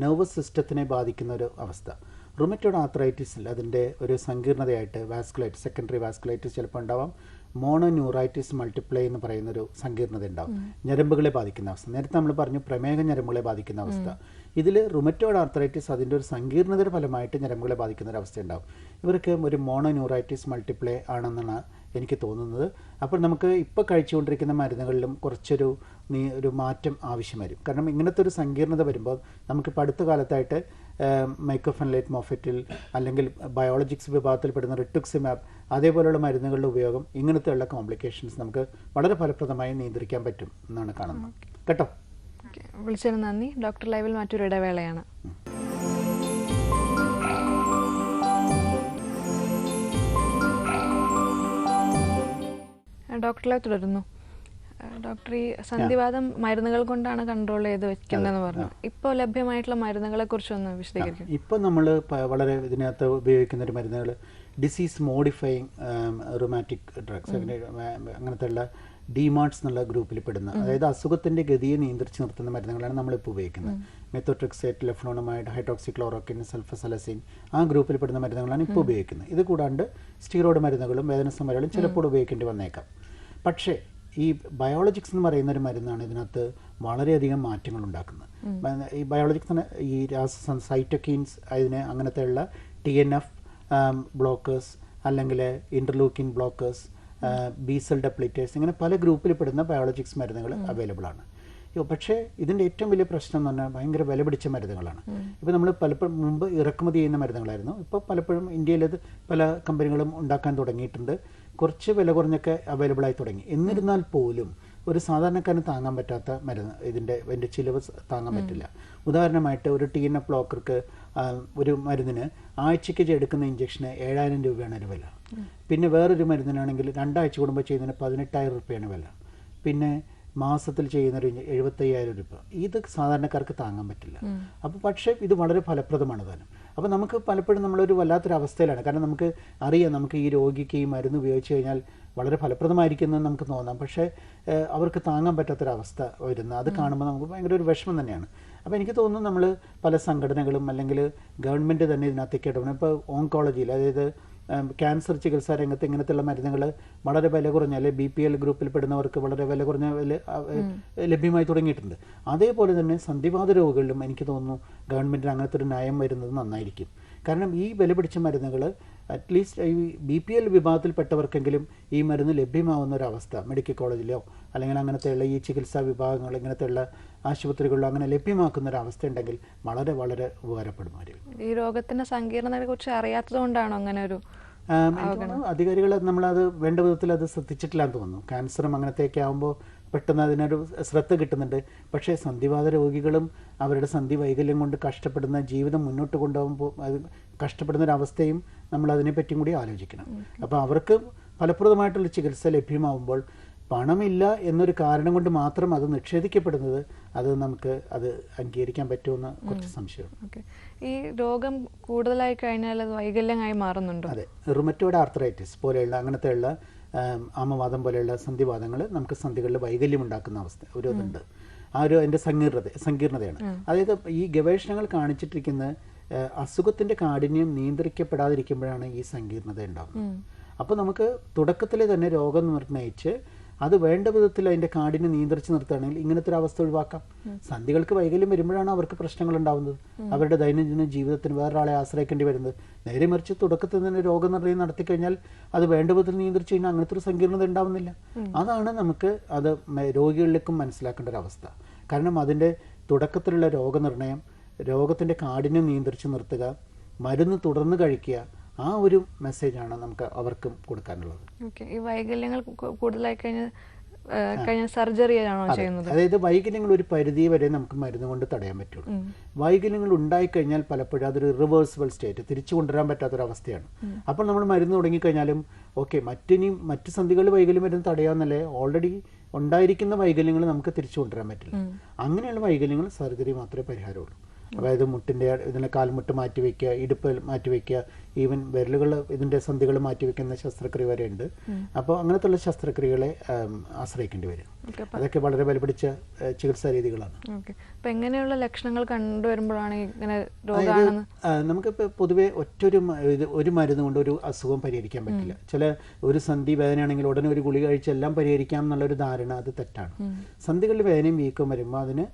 നെർവസ് സിസ്റ്റത്തിനെ ബാധിക്കുന്ന ഒരു അവസ്ഥ. റുമറ്റോയ്ഡ് ആർത്രൈറ്റിസിൽ അതിൻ്റെ ഒരു സങ്കീർണതയായിട്ട് വാസ്കുലൈറ്റിസ്, സെക്കൻഡറി വാസ്കുലൈറ്റിസ് ചിലപ്പോൾ ഉണ്ടാവാം. മോണോന്യൂറൈറ്റിസ് മൾട്ടിപ്ലൈ എന്ന് പറയുന്നൊരു സങ്കീർണത ഉണ്ടാവും, ഞരമ്പുകളെ ബാധിക്കുന്ന അവസ്ഥ. നേരത്തെ നമ്മൾ പറഞ്ഞു പ്രമേഹ ഞരമ്പുകളെ ബാധിക്കുന്ന അവസ്ഥ. ഇതിൽ റുമറ്റോയ്ഡ് ആർത്രൈറ്റിസ് അതിൻ്റെ ഒരു സങ്കീർണതയുടെ ഫലമായിട്ട് ഞരമ്പുകളെ ബാധിക്കുന്ന ഒരു അവസ്ഥ ഉണ്ടാവും. ഇവർക്ക് ഒരു മോണോന്യൂറൈറ്റിസ് മൾട്ടിപ്ലൈ ആണെന്നാണ് എനിക്ക് തോന്നുന്നത്. അപ്പോൾ നമുക്ക് ഇപ്പോൾ കഴിച്ചുകൊണ്ടിരിക്കുന്ന മരുന്നുകളിലും കുറച്ചൊരു മാറ്റം ആവശ്യം വരും. കാരണം ഇങ്ങനത്തെ ഒരു സങ്കീർണത വരുമ്പോൾ നമുക്കിപ്പോൾ അടുത്ത കാലത്തായിട്ട് മൈക്കോഫെൻലേറ്റ് മോഫെറ്റിൽ അല്ലെങ്കിൽ ബയോളജിക്സ് വിഭാഗത്തിൽപ്പെടുന്ന റിറ്റുക്സിമാബ് അതേപോലെയുള്ള മരുന്നുകളുടെ ഉപയോഗം ഇങ്ങനത്തെയുള്ള കോംപ്ലിക്കേഷൻസ് നമുക്ക് വളരെ ഫലപ്രദമായി നിയന്ത്രിക്കാൻ പറ്റും എന്നാണ് കാണുന്നത്. കേട്ടോ, വിളിച്ചതിന് നന്ദി. ഡോക്ടർ ലൈവിൽ മറ്റൊരു ഇടവേളയാണ്. ഡോക്ടർ ലൈവ് തുടരുന്നു. ഡോക്ടർ, ഈ സന്ധിവാതം മരുന്നുകൾ കൊണ്ടാണ് കൺട്രോൾ ചെയ്ത് വെക്കുന്നതെന്ന് പറഞ്ഞു. ഇപ്പോൾ ലഭ്യമായിട്ടുള്ള മരുന്നുകളെ കുറിച്ചൊന്ന് വിശദീകരിക്കും. ഇപ്പോൾ നമ്മൾ വളരെ ഇതിനകത്ത് ഉപയോഗിക്കുന്ന ഒരു മരുന്നുകൾ ഡിസീസ് മോഡിഫയിങ് റുമാറ്റിക് ഡ്രഗ്സ്, അങ്ങനത്തെ ഉള്ള ഡിമാർട്സ് എന്നുള്ള ഗ്രൂപ്പിൽ പെടുന്ന, അതായത് അസുഖത്തിൻ്റെ ഗതിയെ നിയന്ത്രിച്ച് നിർത്തുന്ന മരുന്നുകളാണ് നമ്മളിപ്പോൾ ഉപയോഗിക്കുന്നത്. മെത്തോട്രിക്സേറ്റ്, ലെഫ്ലോണമൈഡ്, ഹൈഡ്രോക്സിക്ലോറോക്വിൻ, സൾഫസലസിൻ, ആ ഗ്രൂപ്പിൽ പെടുന്ന മരുന്നുകളാണ് ഇപ്പോൾ ഉപയോഗിക്കുന്നത്. ഇത് കൂടാണ്ട് സ്റ്റീറോയിഡ് മരുന്നുകളും വേദനസമരങ്ങളും ചിലപ്പോൾ ഉപയോഗിക്കേണ്ടി വന്നേക്കാം. പക്ഷേ ഈ ബയോളജിക്സ് എന്ന് പറയുന്ന ഒരു മരുന്നാണ് ഇതിനകത്ത് വളരെയധികം മാറ്റങ്ങൾ ഉണ്ടാക്കുന്നത്. ഈ ബയോളജിക്സ് ഈ സൈറ്റോകീൻസ്, അതിന് അങ്ങനത്തെയുള്ള TNF ബ്ലോക്കേഴ്സ് അല്ലെങ്കിൽ ഇൻ്റർലൂക്കിൻ ബ്ലോക്കേഴ്സ്, ബി-സെൽ ഡെപ്ലിറ്റേഴ്സ്, ഇങ്ങനെ പല ഗ്രൂപ്പിൽ പെടുന്ന ബയോളജിക്സ് മരുന്നുകൾ അവൈലബിൾ ആണ്. പക്ഷേ ഇതിൻ്റെ ഏറ്റവും വലിയ പ്രശ്നം എന്ന് പറഞ്ഞാൽ ഭയങ്കര വില പിടിച്ച മരുന്നുകളാണ്. ഇപ്പോൾ നമ്മൾ പലപ്പോഴും മുമ്പ് ഇറക്കുമതി ചെയ്യുന്ന മരുന്നുകളായിരുന്നു. ഇപ്പോൾ പലപ്പോഴും ഇന്ത്യയിലത് പല കമ്പനികളും ഉണ്ടാക്കാൻ തുടങ്ങിയിട്ടുണ്ട്. കുറച്ച് വില കുറഞ്ഞൊക്കെ അവൈലബിൾ ആയി തുടങ്ങി. എന്നിരുന്നാൽ പോലും ഒരു സാധാരണക്കാരന് താങ്ങാൻ പറ്റാത്ത മരുന്ന്, ഇതിൻ്റെ ചിലവ് താങ്ങാൻ പറ്റില്ല. ഉദാഹരണമായിട്ട് ഒരു TNF ബ്ലോക്കർക്ക് ഒരു മരുന്നിന് ആഴ്ചയ്ക്ക് എടുക്കുന്ന ഇഞ്ചക്ഷന് 7000 രൂപയാണ് ഒരു വില. പിന്നെ വേറൊരു മരുന്നിനാണെങ്കിൽ 2 ആഴ്ച കൂടുമ്പോൾ ചെയ്യുന്നതിന് 18,000 രൂപയാണ് വില. പിന്നെ മാസത്തിൽ ചെയ്യുന്നൊരു 75,000 രൂപ. ഇത് സാധാരണക്കാർക്ക് താങ്ങാൻ പറ്റില്ല. അപ്പോൾ പക്ഷേ ഇത് വളരെ ഫലപ്രദമാണ് താനും. അപ്പോൾ നമുക്ക് പലപ്പോഴും നമ്മളൊരു വല്ലാത്തൊരു അവസ്ഥയിലാണ്. കാരണം നമുക്ക് അറിയാം, നമുക്ക് ഈ രോഗിക്ക് ഈ മരുന്ന് ഉപയോഗിച്ച് കഴിഞ്ഞാൽ വളരെ ഫലപ്രദമായിരിക്കുമെന്ന് നമുക്ക് തോന്നാം. പക്ഷേ അവർക്ക് താങ്ങാൻ പറ്റാത്തൊരവസ്ഥ വരുന്ന അത് കാണുമ്പോൾ നമുക്ക് ഭയങ്കര ഒരു വിഷമം തന്നെയാണ്. അപ്പോൾ എനിക്ക് തോന്നുന്നു നമ്മൾ പല സംഘടനകളും അല്ലെങ്കിൽ ഗവൺമെൻറ് തന്നെ ഇതിനകത്തേക്ക് ഇടപെടണം. ഇപ്പോൾ ഓങ്കോളജിയിൽ, അതായത് ക്യാൻസർ ചികിത്സാ രംഗത്ത് ഇങ്ങനത്തെയുള്ള മരുന്നുകൾ വളരെ വില കുറഞ്ഞ, അല്ലെങ്കിൽ BPL ഗ്രൂപ്പിൽ പെടുന്നവർക്ക് വളരെ വില കുറഞ്ഞ ലഭ്യമായി തുടങ്ങിയിട്ടുണ്ട്. അതേപോലെ തന്നെ സന്ധിവാത രോഗികളിലും എനിക്ക് തോന്നുന്നു ഗവൺമെൻറ്റിന് അങ്ങനത്തെ ഒരു നയം വരുന്നത് നന്നായിരിക്കും. കാരണം ഈ വില പിടിച്ച മരുന്നുകൾ അറ്റ്ലീസ്റ്റ് ഈ BPL വിഭാഗത്തിൽപ്പെട്ടവർക്കെങ്കിലും ഈ മരുന്ന് ലഭ്യമാവുന്ന ഒരവസ്ഥ മെഡിക്കൽ കോളേജിലോ അല്ലെങ്കിൽ അങ്ങനത്തെയുള്ള ഈ ചികിത്സാ വിഭാഗങ്ങൾ ഇങ്ങനത്തെയുള്ള ആശുപത്രികളിലോ അങ്ങനെ ലഭ്യമാക്കുന്ന ഒരു അവസ്ഥ ഉണ്ടെങ്കിൽ വളരെ വളരെ ഉപകാരപ്പെടുമായിരിക്കും. ഈ രോഗത്തിന്റെ സങ്കീർണതയെ കുറിച്ച് അറിയാത്തത് കൊണ്ടാണോ അങ്ങനെ ഒരു അധികാരികൾ നമ്മളത് വേണ്ട വിധത്തിൽ അത് ശ്രദ്ധിച്ചിട്ടില്ലാന്ന് തോന്നുന്നു. ക്യാൻസറും അങ്ങനത്തെയൊക്കെ ആകുമ്പോൾ പെട്ടെന്ന് അതിനൊരു ശ്രദ്ധ കിട്ടുന്നുണ്ട്. പക്ഷേ സന്ധിവാത രോഗികളും അവരുടെ സന്ധി വൈകല്യം കൊണ്ട് കഷ്ടപ്പെടുന്ന ജീവിതം മുന്നോട്ട് കൊണ്ടുപോകുമ്പോൾ കഷ്ടപ്പെടുന്നൊരവസ്ഥയും നമ്മൾ അതിനെപ്പറ്റിയും കൂടി ആലോചിക്കണം. അപ്പോൾ അവർക്ക് ഫലപ്രദമായിട്ടുള്ള ചികിത്സ ലഭ്യമാവുമ്പോൾ പണമില്ല എന്നൊരു കാരണം കൊണ്ട് മാത്രം അത് നിഷേധിക്കപ്പെടുന്നത് അത് നമുക്ക് അത് അംഗീകരിക്കാൻ പറ്റുമെന്ന് കുറച്ച് സംശയമാണ്. ഈ രോഗം കൂടുതലായി കഴിഞ്ഞാൽ അത് വൈകല്യമായി മാറുന്നുണ്ടോ? അതെ, റുമറ്റോയ്ഡ് ആർത്രൈറ്റിസ് പോലെയുള്ള അങ്ങനത്തെയുള്ള ആമവാദം പോലെയുള്ള സന്ധിവാദങ്ങൾ നമുക്ക് സന്ധികളിൽ വൈകല്യം ഉണ്ടാക്കുന്ന അവസ്ഥ ഒരു ഇതുണ്ട്. അതിൻ്റെ സങ്കീർണതയാണ്. അതായത് ഈ ഗവേഷണങ്ങൾ കാണിച്ചിട്ടിരിക്കുന്ന അസുഖത്തിൻ്റെ കാഠിന്യം നിയന്ത്രിക്കപ്പെടാതിരിക്കുമ്പോഴാണ് ഈ സങ്കീർണത ഉണ്ടാകുന്നത്. അപ്പോൾ നമുക്ക് തുടക്കത്തിൽ തന്നെ രോഗം നിർണ്ണയിച്ച് അത് വേണ്ട വിധത്തിൽ അതിൻ്റെ കാഠിന്യം നിയന്ത്രിച്ച് നിർത്തുകയാണെങ്കിൽ ഇങ്ങനത്തെ ഒരു അവസ്ഥ ഒഴിവാക്കാം. സന്ധികൾക്ക് വൈകല്യം വരുമ്പോഴാണ് അവർക്ക് പ്രശ്നങ്ങൾ ഉണ്ടാകുന്നത്, അവരുടെ ദൈനംദിന ജീവിതത്തിന് വേറൊരാളെ ആശ്രയിക്കേണ്ടി വരുന്നത്. നേരെ മറിച്ച് തുടക്കത്തിൽ തന്നെ രോഗനിർണ്ണയം നടത്തിക്കഴിഞ്ഞാൽ അത് വേണ്ട വിധത്തിൽ നിയന്ത്രിച്ച് കഴിഞ്ഞാൽ അങ്ങനത്തെ ഒരു സങ്കീർണത ഉണ്ടാവുന്നില്ല. അതാണ് നമുക്ക് അത് രോഗികളിലേക്കും മനസ്സിലാക്കേണ്ട ഒരു അവസ്ഥ. കാരണം അതിൻ്റെ തുടക്കത്തിലുള്ള രോഗനിർണ്ണയം, രോഗത്തിൻ്റെ കാഠിന്യം നിയന്ത്രിച്ച് നിർത്തുക, മരുന്ന് തുടർന്ന് കഴിക്കുക, ആ ഒരു മെസ്സേജാണ് നമുക്ക് അവർക്കും കൊടുക്കാനുള്ളത്. ഈ വൈകല്യങ്ങൾ കൂടുതലായി കഴിഞ്ഞാൽ സർജറി ആണോ ചെയ്യുന്നത്? അതായത് വൈകല്യങ്ങൾ ഒരു പരിധി വരെ നമുക്ക് മരുന്ന് കൊണ്ട് തടയാൻ പറ്റുള്ളൂ. വൈകല്യങ്ങൾ ഉണ്ടായിക്കഴിഞ്ഞാൽ പലപ്പോഴും അതൊരു റിവേഴ്സിബിൾ സ്റ്റേറ്റ്, തിരിച്ചു കൊണ്ടുവരാൻ പറ്റാത്തൊരവസ്ഥയാണ്. അപ്പോൾ നമ്മൾ മരുന്ന് തുടങ്ങിക്കഴിഞ്ഞാലും മറ്റ് സന്ധികളിൽ വൈകല്യം വരുന്നത് തടയാമെന്നല്ലേ, ഓൾറെഡി ഉണ്ടായിരിക്കുന്ന വൈകല്യങ്ങൾ നമുക്ക് തിരിച്ചു കൊണ്ടുവരാൻ പറ്റില്ല. അങ്ങനെയുള്ള വൈകല്യങ്ങൾ സർജറി മാത്രമേ പരിഹാരമുള്ളൂ. അതായത് മുട്ടിൻ്റെ ഇതിനെ കാൽമുട്ട് മാറ്റിവെക്കുക, ഇടുപ്പ് മാറ്റിവെക്കുക, ഈവൻ വിരലുകൾ ഇതിൻ്റെ സന്ധികൾ മാറ്റിവെക്കുന്ന ശസ്ത്രക്രിയ വരെ ഉണ്ട്. അപ്പോൾ അങ്ങനത്തുള്ള ശസ്ത്രക്രിയകളെ ആശ്രയിക്കേണ്ടി വരും. അതൊക്കെ വളരെ വിലപിടിച്ച ചികിത്സാ രീതികളാണ്. അപ്പോൾ എങ്ങനെയുള്ള ലക്ഷണങ്ങൾ കണ്ടുവരുമ്പോഴാണ് ഇങ്ങനെ രോഗാണെന്ന്? നമുക്കിപ്പോൾ പൊതുവേ ഒരു മരുന്ന് കൊണ്ട് ഒരു അസുഖം പരിഹരിക്കാൻ പറ്റില്ല. ഒരു സന്ധി വേദനയാണെങ്കിൽ ഉടനെ ഒരു ഗുളിക കഴിച്ചെല്ലാം പരിഹരിക്കാം എന്നുള്ളൊരു ധാരണ അത് തെറ്റാണ്. സന്ധികളിൽ വേദനയും വീക്കം വരുമ്പോൾ അതിന്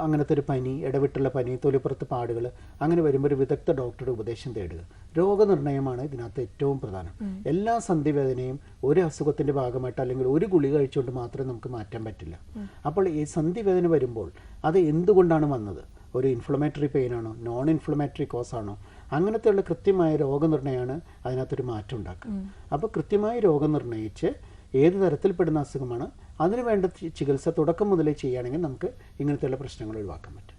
അങ്ങനത്തെ ഒരു പനി, ഇടവിട്ടുള്ള പനി, തൊലിപ്പുറത്ത് പാടുകൾ, അങ്ങനെ വരുമ്പോൾ ഒരു വിദഗ്ധ ഡോക്ടറുടെ ഉപദേശം തേടുക. രോഗനിർണയമാണ് ഇതിനകത്ത് ഏറ്റവും പ്രധാനം. എല്ലാ സന്ധിവേദനയും ഒരു അസുഖത്തിൻ്റെ ഭാഗമായിട്ട് അല്ലെങ്കിൽ ഒരു ഗുളിക കഴിച്ചുകൊണ്ട് മാത്രമേ നമുക്ക് മാറ്റാൻ പറ്റില്ല. അപ്പോൾ ഈ സന്ധിവേദന വരുമ്പോൾ അത് എന്തുകൊണ്ടാണ് വന്നത്? ഒരു ഇൻഫ്ലമേറ്ററി പെയിൻ ആണോ, നോൺ ഇൻഫ്ലമേറ്ററി കോസ് ആണോ? അങ്ങനത്തെയുള്ള കൃത്യമായ രോഗനിർണയമാണ് അതിനകത്തൊരു മാറ്റം ഉണ്ടാക്കുക. അപ്പോൾ കൃത്യമായി രോഗം നിർണ്ണയിച്ച് ഏത് തരത്തിൽപ്പെടുന്ന അസുഖമാണ് അതിന് വേണ്ട ചികിത്സ തുടക്കം മുതലേ ചെയ്യുകയാണെങ്കിൽ നമുക്ക് ഇങ്ങനത്തെയുള്ള പ്രശ്നങ്ങൾ ഒഴിവാക്കാൻ പറ്റും.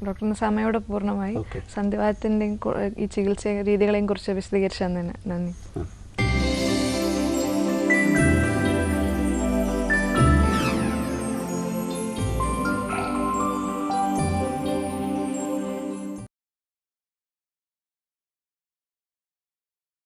ഡോക്ടറിന് സമയോടെ പൂർണ്ണമായി സന്ധിവാതത്തിൻ്റെയും ഈ ചികിത്സാ രീതികളെയും കുറിച്ച് വിശദീകരിച്ചു തന്നതിന് നന്ദി.